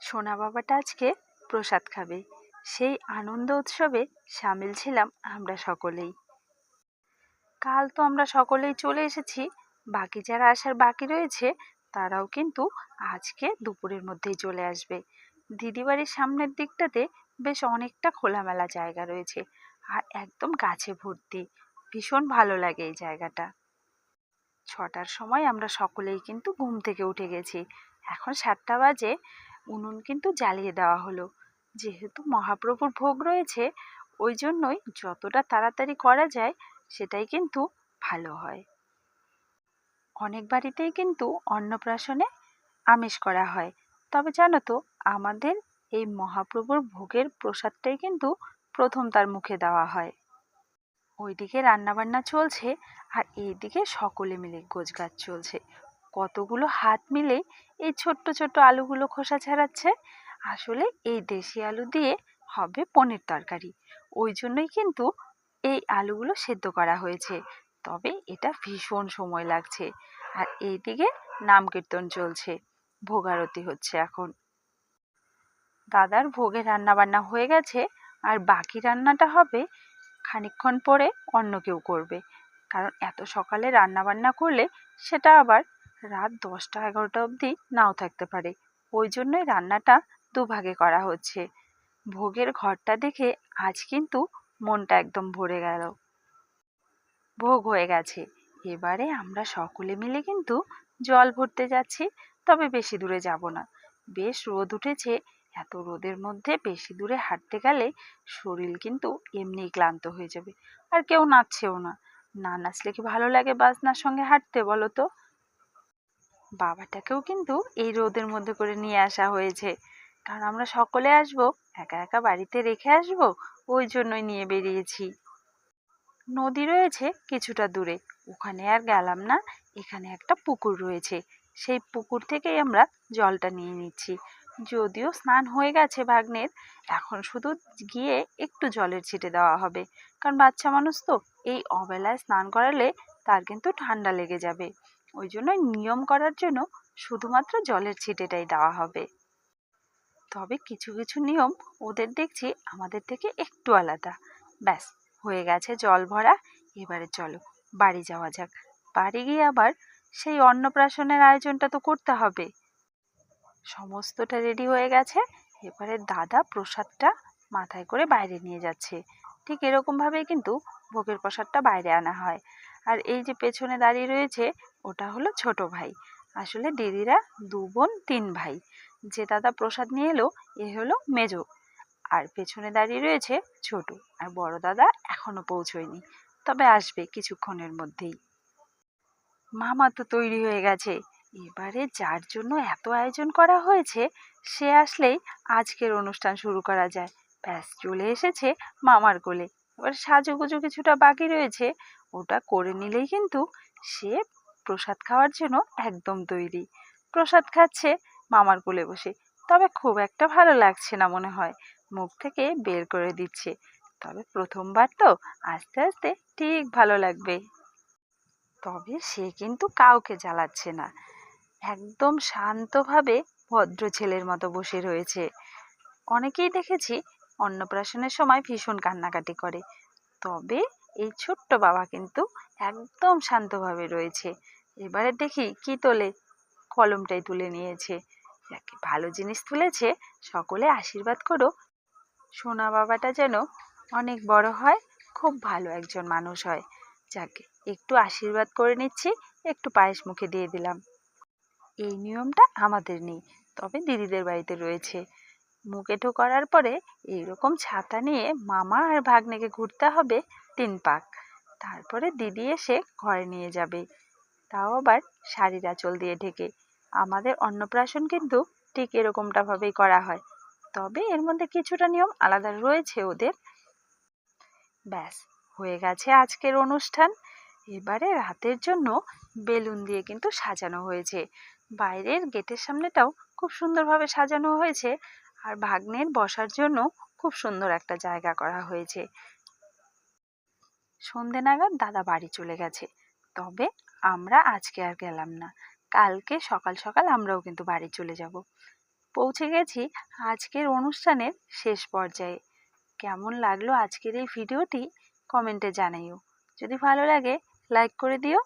সোনা বাবাটা আজকে প্রসাদ খাবে, সেই আনন্দ উৎসবে সামিল ছিলাম আমরা সকলেই। কাল তো আমরা সকলেই চলে এসেছি, বাকি যারা আসার বাকি রয়েছে তারাও কিন্তু আজকে দুপুরের মধ্যেই চলে আসবে। দিদি বাড়ির সামনের দিকটাতে বেশ অনেকটা খোলামেলা জায়গা রয়েছে, আর একদম গাছে ভর্তি। ভীষণ ভালো লাগে এই জায়গাটা। 6টার সময় আমরা সকলেই কিন্তু ঘুম থেকে উঠে গেছি। এখন 7টা বাজে, উনুন কিন্তু জ্বালিয়ে দেওয়া হলো। যেহেতু মহাপ্রভুর ভোগ রয়েছে, ওই জন্যই যতটা তাড়াতাড়ি করা যায় সেটাই কিন্তু ভালো হয়। অনেক বাড়িতেই কিন্তু অন্নপ্রাশনে আমিষ করা হয়, তবে জানো তো, আমাদের এই মহাপ্রভুর ভোগের প্রসাদটাই কিন্তু প্রথম তার মুখে দেওয়া হয়। ওইদিকে রান্নাবান্না চলছে, আর এইদিকে সকলে মিলে গোছগাছ চলছে। কতগুলো হাত মিলে এই ছোট্ট ছোট্ট আলুগুলো খোসা ছাড়াচ্ছে। আসলে এই দেশি আলু দিয়ে হবে পনির তরকারি, ওই জন্যই কিন্তু এই আলুগুলো সেদ্ধ করা হয়েছে। তবে এটা ভীষণ সময় লাগছে। আর এইদিকে নাম কীর্তন চলছে, ভোগারতি হচ্ছে এখন। দাদার ভোগের রান্নাবান্না হয়ে গেছে, আর বাকি রান্নাটা হবে খানিকক্ষণ পরে অন্য কেউ করবে। কারণ এত সকালে রান্না বান্না করলে সেটা আবার রাত 10টা 11টা অবধি নাও থাকতে পারে। ওই জন্যই রান্নাটা দুভাগে করা হচ্ছে। ভোগের ঘরটা দেখে আজ কিন্তু মনটা একদম ভরে গেল। ভোগ হয়ে গেছে, এবারে আমরা সকলে মিলে কিন্তু জল ভরতে যাচ্ছি। তবে বেশি দূরে যাব না, বেশ রোদ উঠেছে। এত রোদের মধ্যে বেশি দূরে হাঁটতে গেলে শরীর কিন্তু এমনিই ক্লান্ত হয়ে যাবে। আর কেউ নাচছেও না, না নাচলে কি ভালো লাগে বাজনার সঙ্গে হাঁটতে বলো তো? বাবাটাকেও কিন্তু এই রোদের মধ্যে করে নিয়ে আসা হয়েছে, কারণ আমরা সকলে আসবো, একা একা বাড়িতে রেখে আসবো, ওই জন্যই নিয়ে বেরিয়েছি। নদী রয়েছে কিছুটা দূরে, ওখানে আর গেলাম না। এখানে একটা পুকুর রয়েছে, সেই পুকুর থেকেই আমরা জলটা নিয়ে নিচ্ছি। যদিও স্নান হয়ে গেছে ভাগ্নের, এখন শুধু গিয়ে একটু জলের ছিটে দেওয়া হবে। কারণ বাচ্চা মানুষ তো, এই অবেলায় স্নান করালে তার কিন্তু ঠান্ডা লেগে যাবে। ওই জন্য নিয়ম করার জন্য শুধুমাত্র জলের ছিটেটাই দেওয়া হবে। তবে কিছু কিছু নিয়ম ওদের দেখছি আমাদের থেকে একটু আলাদা। ব্যাস, হয়ে গেছে জল ভরা। এবারে চলো বাড়ি যাওয়া যাক। বাড়ি গিয়ে আবার সেই অন্নপ্রাশনের আয়োজনটা তো করতে হবে। সমস্তটা রেডি হয়ে গেছে, এবারে দাদা প্রসাদটা মাথায় করে বাইরে নিয়ে যাচ্ছে। ঠিক এরকম ভাবেই কিন্তু ভোগের প্রসাদটা বাইরে আনা হয়। আর এই যে পেছনে দাঁড়িয়ে রয়েছে, ওটা হলো ছোট ভাই। আসলে দিদিরা 2 বোন 3 ভাই। যে দাদা প্রসাদ নিয়ে এলো এ হলো মেজো। আর পেছনে দাঁড়িয়ে রয়েছে ছোট। আর বড় দাদা এখনো পৌঁছয়নি, তবে আসবে কিছুক্ষণের মধ্যেই। মামা তো তৈরি হয়ে গেছে। এবারে যার জন্য এত আয়োজন করা হয়েছে সে আসলেই আজকের অনুষ্ঠান শুরু করা যায়। ব্যাস, চলে এসেছে মামার কোলে। এবার সাজুগুজু কিছুটা বাকি রয়েছে, ওটা করে নিলেই কিন্তু সে প্রসাদ খাওয়ার জন্য একদম তৈরি। প্রসাদ খাচ্ছে মামার কোলে বসে, তবে খুব একটা ভালো লাগছে না মনে হয়, মুখ থেকে বের করে দিচ্ছে। তবে প্রথমবার তো, আস্তে আস্তে ঠিক ভালো লাগবে। তবে সে কিন্তু কাউকে জ্বালাচ্ছে না, একদম শান্তভাবে ভদ্র ছেলের মতো বসে রয়েছে। অনেকেই দেখেছি অন্নপ্রাশনের সময় ভীষণ কান্নাকাটি করে, তবে এই ছোট্ট বাবা কিন্তু একদম শান্তভাবে রয়েছে। এবারে দেখি কি তোলে, কলমটাই তুলে নিয়েছে। যাকে ভালো জিনিস তুলেছে, সকলে আশীর্বাদ করো সোনা বাবাটা যেন অনেক বড় হয়, খুব ভালো একজন মানুষ হয়। যাকে একটু আশীর্বাদ করে নিচ্ছি, একটু পায়েস মুখে দিয়ে দিলাম। এই নিয়মটা আমাদের নেই, তবে দিদিদের বাড়িতে রয়েছে। মুখ এঁটো করার পরে এইরকম ছাতা নিয়ে মামা আর ভাগ্নেকে ঘুরতে হবে 3 পাক। তারপরে দিদি এসে ঘরে নিয়ে যাবে, তাও আবার শাড়ির আঁচল দিয়ে ঢেকে। আমাদের অন্নপ্রাশন কিন্তু ঠিক এরকমটা ভাবেই করা হয়, তবে এর মধ্যে কিছুটা নিয়ম আলাদা রয়েছে ওদের। ব্যাস, হয়ে গেছে আজকের অনুষ্ঠান। এবারে রাতের জন্য বেলুন দিয়ে কিন্তু সাজানো হয়েছে। বাইরের গেটের সামনেটাও খুব সুন্দরভাবে সাজানো হয়েছে, আর ভাগ্নের বসার জন্য খুব সুন্দর একটা জায়গা করা হয়েছে। সন্ধে নাগাদ দাদা বাড়ি চলে গেছে, তবে আমরা আজকে আর গেলাম না। কালকে সকাল সকাল আমরাও কিন্তু বাড়ি চলে যাব। পৌঁছে গেছি আজকের অনুষ্ঠানের শেষ পর্যায়ে। কেমন লাগলো আজকের এই ভিডিওটি কমেন্টে জানাইও। যদি ভালো লাগে লাইক করে দিও।